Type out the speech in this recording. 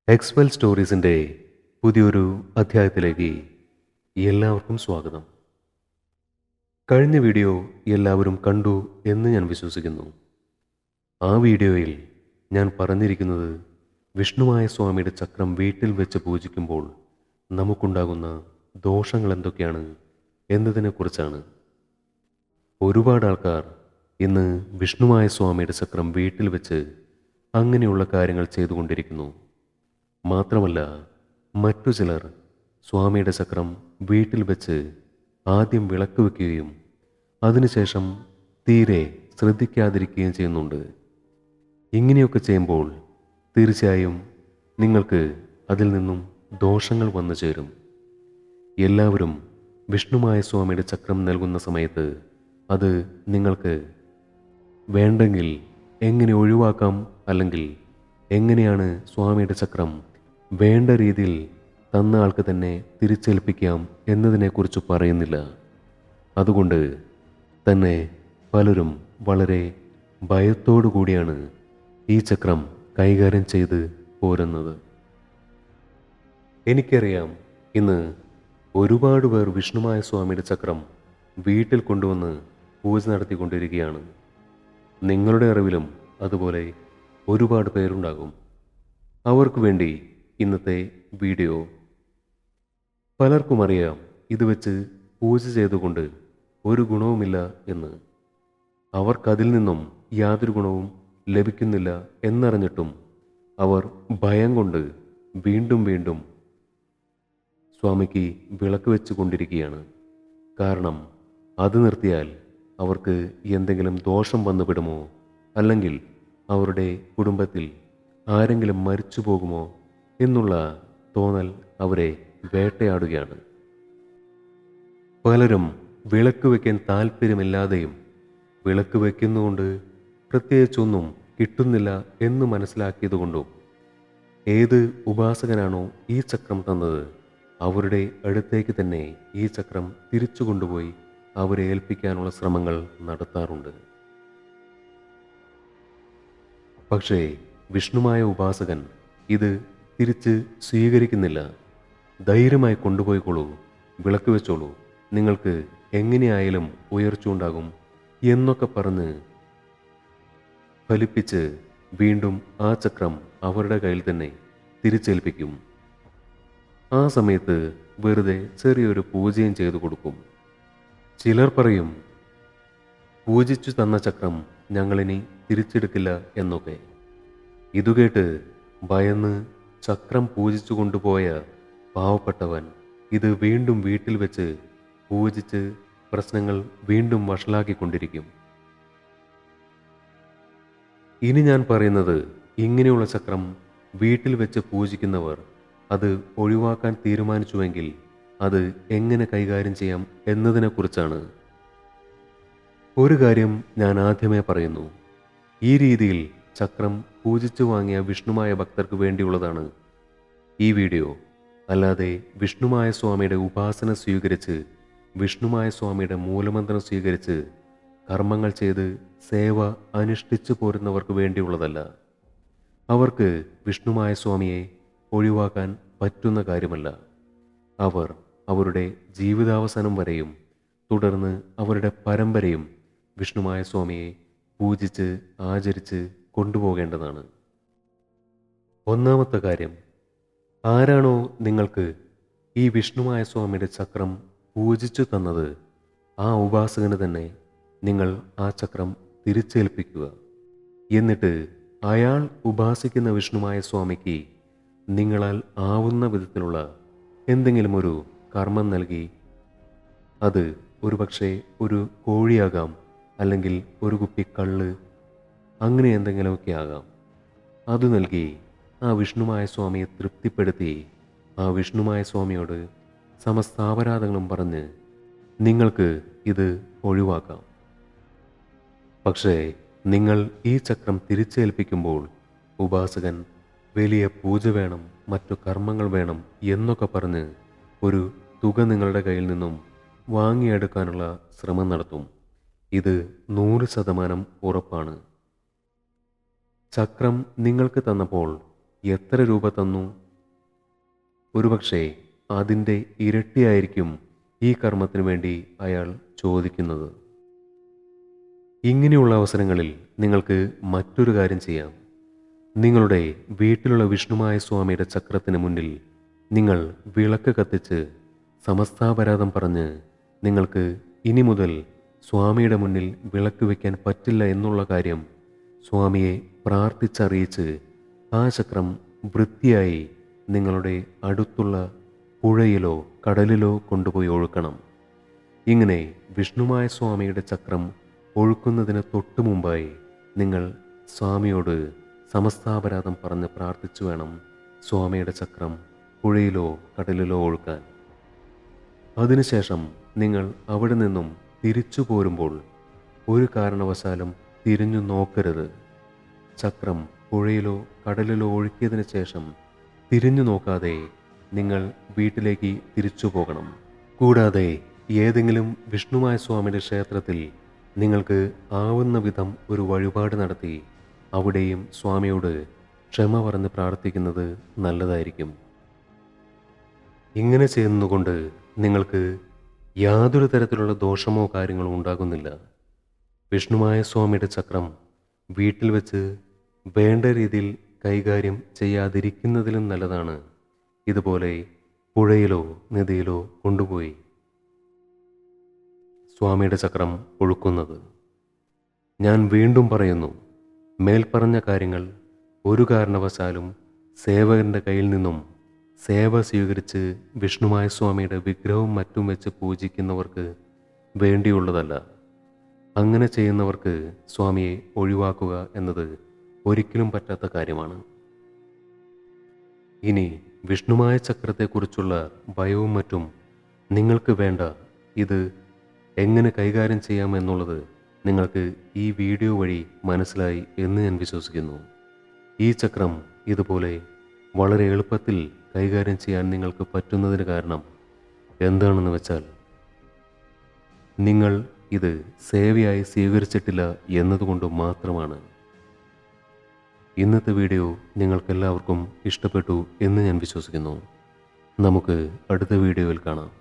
Expel സ്റ്റോറീസിൻ്റെ പുതിയൊരു അധ്യായത്തിലേക്ക് എല്ലാവർക്കും സ്വാഗതം. കഴിഞ്ഞ വീഡിയോ എല്ലാവരും കണ്ടു എന്ന് ഞാൻ വിശ്വസിക്കുന്നു. ആ വീഡിയോയിൽ ഞാൻ പറഞ്ഞിരിക്കുന്നത് വിഷ്ണുമായ സ്വാമിയുടെ ചക്രം വീട്ടിൽ വെച്ച് പൂജിക്കുമ്പോൾ നമുക്കുണ്ടാകുന്ന ദോഷങ്ങൾ എന്തൊക്കെയാണ് എന്നതിനെക്കുറിച്ചാണ്. ഒരുപാട് ആൾക്കാർ ഇന്ന് വിഷ്ണുമായ സ്വാമിയുടെ ചക്രം വീട്ടിൽ വെച്ച് അങ്ങനെയുള്ള കാര്യങ്ങൾ ചെയ്തുകൊണ്ടിരിക്കുന്നു. മാത്രമല്ല, മറ്റു ചിലർ സ്വാമിയുടെ ചക്രം വീട്ടിൽ വെച്ച് ആദ്യം വിളക്ക് വയ്ക്കുകയും അതിനുശേഷം തീരെ ശ്രദ്ധിക്കാതിരിക്കുകയും ചെയ്യുന്നുണ്ട്. ഇങ്ങനെയൊക്കെ ചെയ്യുമ്പോൾ തീർച്ചയായും നിങ്ങൾക്ക് അതിൽ നിന്നും ദോഷങ്ങൾ വന്നു ചേരും. എല്ലാവരും വിഷ്ണുമായ സ്വാമിയുടെ ചക്രം നൽകുന്ന സമയത്ത് അത് നിങ്ങൾക്ക് വേണ്ടെങ്കിൽ എങ്ങനെ ഒഴിവാക്കാം, അല്ലെങ്കിൽ എങ്ങനെയാണ് സ്വാമിയുടെ ചക്രം വേണ്ട രീതിയിൽ തന്ന ആൾക്ക് തന്നെ തിരിച്ചേൽപ്പിക്കാം എന്നതിനെക്കുറിച്ച് പറയുന്നില്ല. അതുകൊണ്ട് തന്നെ പലരും വളരെ ഭയത്തോടു കൂടിയാണ് ഈ ചക്രം കൈകാര്യം ചെയ്ത് പോരുന്നത്. എനിക്കറിയാം, ഇന്ന് ഒരുപാട് പേർ വിഷ്ണുമായ സ്വാമിയുടെ ചക്രം വീട്ടിൽ കൊണ്ടുവന്ന് പൂജ നടത്തിക്കൊണ്ടിരിക്കുകയാണ്. നിങ്ങളുടെ അറിവിലും അതുപോലെ ഒരുപാട് പേരുണ്ടാകും. അവർക്ക് വേണ്ടി ഇന്നത്തെ വീഡിയോ. പലർക്കും അറിയാം ഇത് വെച്ച് പൂജ ചെയ്തുകൊണ്ട് ഒരു ഗുണവുമില്ല എന്ന്. അവർക്കതിൽ നിന്നും യാതൊരു ഗുണവും ലഭിക്കുന്നില്ല എന്നറിഞ്ഞിട്ടും അവർ ഭയം കൊണ്ട് വീണ്ടും വീണ്ടും സ്വാമിക്ക് വിളക്ക് വെച്ച് കൊണ്ടിരിക്കുകയാണ്. കാരണം അത് നിർത്തിയാൽ അവർക്ക് എന്തെങ്കിലും ദോഷം വന്നുപെടുമോ, അല്ലെങ്കിൽ അവരുടെ കുടുംബത്തിൽ ആരെങ്കിലും മരിച്ചു പോകുമോ എന്നുള്ള തോന്നൽ അവരെ വേട്ടയാടുകയാണ്. പലരും വിളക്ക് വയ്ക്കാൻ താല്പര്യമില്ലാതെയും വിളക്ക് വയ്ക്കുന്നുകൊണ്ട് പ്രത്യേകിച്ചൊന്നും കിട്ടുന്നില്ല എന്ന് മനസ്സിലാക്കിയതുകൊണ്ടും ഏത് ഉപാസകനാണോ ഈ ചക്രം തന്നത് അവരുടെ അടുത്തേക്ക് തന്നെ ഈ ചക്രം തിരിച്ചു കൊണ്ടുപോയി അവരെ ഏൽപ്പിക്കാനുള്ള ശ്രമങ്ങൾ നടത്താറുണ്ട്. പക്ഷേ വിഷ്ണുമായ ഉപാസകൻ ഇത് തിരിച്ച് സ്വീകരിക്കുന്നില്ല. ധൈര്യമായി കൊണ്ടുപോയിക്കോളൂ, വിളക്ക് വെച്ചോളൂ, നിങ്ങൾക്ക് എങ്ങനെയായാലും ഉയർച്ച ഉണ്ടാകും എന്നൊക്കെ പറഞ്ഞ് ഫലിപ്പിച്ച് വീണ്ടും ആ ചക്രം അവരുടെ കയ്യിൽ തന്നെ തിരിച്ചേൽപ്പിക്കും. ആ സമയത്ത് വെറുതെ ചെറിയൊരു പൂജയും ചെയ്തു കൊടുക്കും. ചിലർ പറയും, പൂജിച്ചു തന്ന ചക്രം ഞങ്ങളിനി തിരിച്ചെടുക്കില്ല എന്നൊക്കെ. ഇതുകേട്ട് ഭയന്ന് ചക്രം പൂജിച്ചു കൊണ്ടുപോയ പാവപ്പെട്ടവൻ ഇത് വീണ്ടും വീട്ടിൽ വെച്ച് പൂജിച്ച് പ്രശ്നങ്ങൾ വീണ്ടും വഷളാക്കിക്കൊണ്ടിരിക്കും. ഇനി ഞാൻ പറയുന്നത്, ഇങ്ങനെയുള്ള ചക്രം വീട്ടിൽ വെച്ച് പൂജിക്കുന്നവർ അത് ഒഴിവാക്കാൻ തീരുമാനിച്ചുവെങ്കിൽ അത് എങ്ങനെ കൈകാര്യം ചെയ്യാം എന്നതിനെക്കുറിച്ചാണ്. ഒരു കാര്യം ഞാൻ ആദ്യമേ പറയുന്നു, ഈ രീതിയിൽ ചക്രം പൂജിച്ചു വാങ്ങിയ വിഷ്ണുമായ ഭക്തർക്ക് വേണ്ടിയുള്ളതാണ് ഈ വീഡിയോ. അല്ലാതെ വിഷ്ണുമായ സ്വാമിയുടെ ഉപാസന സ്വീകരിച്ച് വിഷ്ണുമായ സ്വാമിയുടെ മൂലമന്ത്രം സ്വീകരിച്ച് കർമ്മങ്ങൾ ചെയ്ത് സേവ അനുഷ്ഠിച്ചു പോരുന്നവർക്ക് വേണ്ടിയുള്ളതല്ല. അവർക്ക് വിഷ്ണുമായ സ്വാമിയെ ഒഴിവാക്കാൻ പറ്റുന്ന കാര്യമല്ല. അവർ അവരുടെ ജീവിതാവസാനം വരെയും തുടർന്ന് അവരുടെ പരമ്പരയും വിഷ്ണുമായ സ്വാമിയെ പൂജിച്ച് ആചരിച്ച് കൊണ്ടുപോകേണ്ടതാണ്. ഒന്നാമത്തെ കാര്യം, ആരാണോ നിങ്ങൾക്ക് ഈ വിഷ്ണുമായ സ്വാമിയുടെ ചക്രം പൂജിച്ചു തന്നത് ആ ഉപാസകന് തന്നെ നിങ്ങൾ ആ ചക്രം തിരിച്ചേൽപ്പിക്കുക. എന്നിട്ട് അയാൾ ഉപാസിക്കുന്ന വിഷ്ണുമായ സ്വാമിക്ക് നിങ്ങളാൽ ആവുന്ന വിധത്തിലുള്ള എന്തെങ്കിലും ഒരു കർമ്മം നൽകി, അത് ഒരുപക്ഷെ ഒരു കോഴിയാകാം, അല്ലെങ്കിൽ ഒരു കുപ്പി കള്ള്, അങ്ങനെ എന്തെങ്കിലുമൊക്കെ ആകാം. അത് നൽകി ആ വിഷ്ണുമായ സ്വാമിയെ തൃപ്തിപ്പെടുത്തി ആ വിഷ്ണുമായ സ്വാമിയോട് സമസ്താപരാധങ്ങളും പറഞ്ഞ് നിങ്ങൾക്ക് ഇത് ഒഴിവാക്കാം. പക്ഷേ നിങ്ങൾ ഈ ചക്രം തിരിച്ചേൽപ്പിക്കുമ്പോൾ ഉപാസകൻ വലിയ പൂജ വേണം, മറ്റു കർമ്മങ്ങൾ വേണം എന്നൊക്കെ പറഞ്ഞ് ഒരു തുക നിങ്ങളുടെ കയ്യിൽ നിന്നും വാങ്ങിയെടുക്കാനുള്ള ശ്രമം നടത്തും. ഇത് 100% ഉറപ്പാണ്. ചക്രം നിങ്ങൾക്ക് തന്നപ്പോൾ എത്ര രൂപ തന്നു? ഒരുപക്ഷെ അതിൻ്റെ ഇരട്ടിയായിരിക്കും ഈ കർമ്മത്തിനു വേണ്ടി അയാൾ ചോദിക്കുന്നത്. ഇങ്ങനെയുള്ള അവസരങ്ങളിൽ നിങ്ങൾക്ക് മറ്റൊരു കാര്യം ചെയ്യാം. നിങ്ങളുടെ വീട്ടിലുള്ള വിഷ്ണുമായ സ്വാമിയുടെ ചക്രത്തിന് മുന്നിൽ നിങ്ങൾ വിളക്ക് കത്തിച്ച് സമസ്താപരാധം പറഞ്ഞ് നിങ്ങൾക്ക് ഇനി മുതൽ സ്വാമിയുടെ മുന്നിൽ വിളക്ക് വയ്ക്കാൻ പറ്റില്ല എന്നുള്ള കാര്യം സ്വാമിയെ പ്രാർത്ഥിച്ചറിയിച്ച് ആ ചക്രം വൃത്തിയായി നിങ്ങളുടെ അടുത്തുള്ള പുഴയിലോ കടലിലോ കൊണ്ടുപോയി ഒഴുക്കണം. ഇങ്ങനെ വിഷ്ണുമായ സ്വാമിയുടെ ചക്രം ഒഴുക്കുന്നതിന് തൊട്ടു മുമ്പായി നിങ്ങൾ സ്വാമിയോട് സമസ്താപരാധം പറഞ്ഞ് പ്രാർത്ഥിച്ചു വേണം സ്വാമിയുടെ ചക്രം പുഴയിലോ കടലിലോ ഒഴുക്കാൻ. അതിനുശേഷം നിങ്ങൾ അവിടെ നിന്നും തിരിച്ചു പോരുമ്പോൾ ഒരു കാരണവശാലും തിരിഞ്ഞു നോക്കരുത്. ചക്രം പുഴയിലോ കടലിലോ ഒഴുക്കിയതിനു ശേഷം തിരിഞ്ഞു നോക്കാതെ നിങ്ങൾ വീട്ടിലേക്ക് തിരിച്ചു പോകണം. കൂടാതെ ഏതെങ്കിലും വിഷ്ണുമായ സ്വാമിയുടെ ക്ഷേത്രത്തിൽ നിങ്ങൾക്ക് ആവുന്ന വിധം ഒരു വഴിപാട് നടത്തി അവിടെയും സ്വാമിയോട് ക്ഷമ പറഞ്ഞ് പ്രാർത്ഥിക്കുന്നത് നല്ലതായിരിക്കും. ഇങ്ങനെ ചെയ്യുന്നതുകൊണ്ട് നിങ്ങൾക്ക് യാതൊരു തരത്തിലുള്ള ദോഷമോ കാര്യങ്ങളോ ഉണ്ടാകുന്നില്ല. വിഷ്ണുമായ സ്വാമിയുടെ ചക്രം വീട്ടിൽ വെച്ച് വേണ്ട രീതിയിൽ കൈകാര്യം ചെയ്യാതിരിക്കുന്നതിലും നല്ലതാണ് ഇതുപോലെ പുഴയിലോ നദിയിലോ കൊണ്ടുപോയി സ്വാമിയുടെ ചക്രം ഒഴുക്കുന്നത്. ഞാൻ വീണ്ടും പറയുന്നു, മേൽപ്പറഞ്ഞ കാര്യങ്ങൾ ഒരു കാരണവശാലും സേവകന്റെ കയ്യിൽ നിന്നും സേവ സ്വീകരിച്ച് വിഷ്ണുമായ സ്വാമിയുടെ വിഗ്രഹവും മറ്റും വെച്ച് പൂജിക്കുന്നവർക്ക് വേണ്ടിയുള്ളതല്ല. അങ്ങനെ ചെയ്യുന്നവർക്ക് സ്വാമിയെ ഒഴിവാക്കുക എന്നത് ഒരിക്കലും പറ്റാത്ത കാര്യമാണ്. ഇനി വിഷ്ണുമായ ചക്രത്തെക്കുറിച്ചുള്ള ഭയവും മറ്റും നിങ്ങൾക്ക് വേണ്ട. ഇത് എങ്ങനെ കൈകാര്യം ചെയ്യാമെന്നുള്ളത് നിങ്ങൾക്ക് ഈ വീഡിയോ വഴി മനസ്സിലായി എന്ന് ഞാൻ വിശ്വസിക്കുന്നു. ഈ ചക്രം ഇതുപോലെ വളരെ എളുപ്പത്തിൽ കൈകാര്യം ചെയ്യാൻ നിങ്ങൾക്ക് പറ്റുന്നതിന് കാരണം എന്താണെന്ന് വെച്ചാൽ നിങ്ങൾ ഇത് സേവയായി സ്വീകരിച്ചിട്ടില്ല എന്നതുകൊണ്ട് മാത്രമാണ്. ഇന്നത്തെ വീഡിയോ നിങ്ങൾക്കെല്ലാവർക്കും ഇഷ്ടപ്പെട്ടു എന്ന് ഞാൻ വിശ്വസിക്കുന്നു. നമുക്ക് അടുത്ത വീഡിയോയിൽ കാണാം.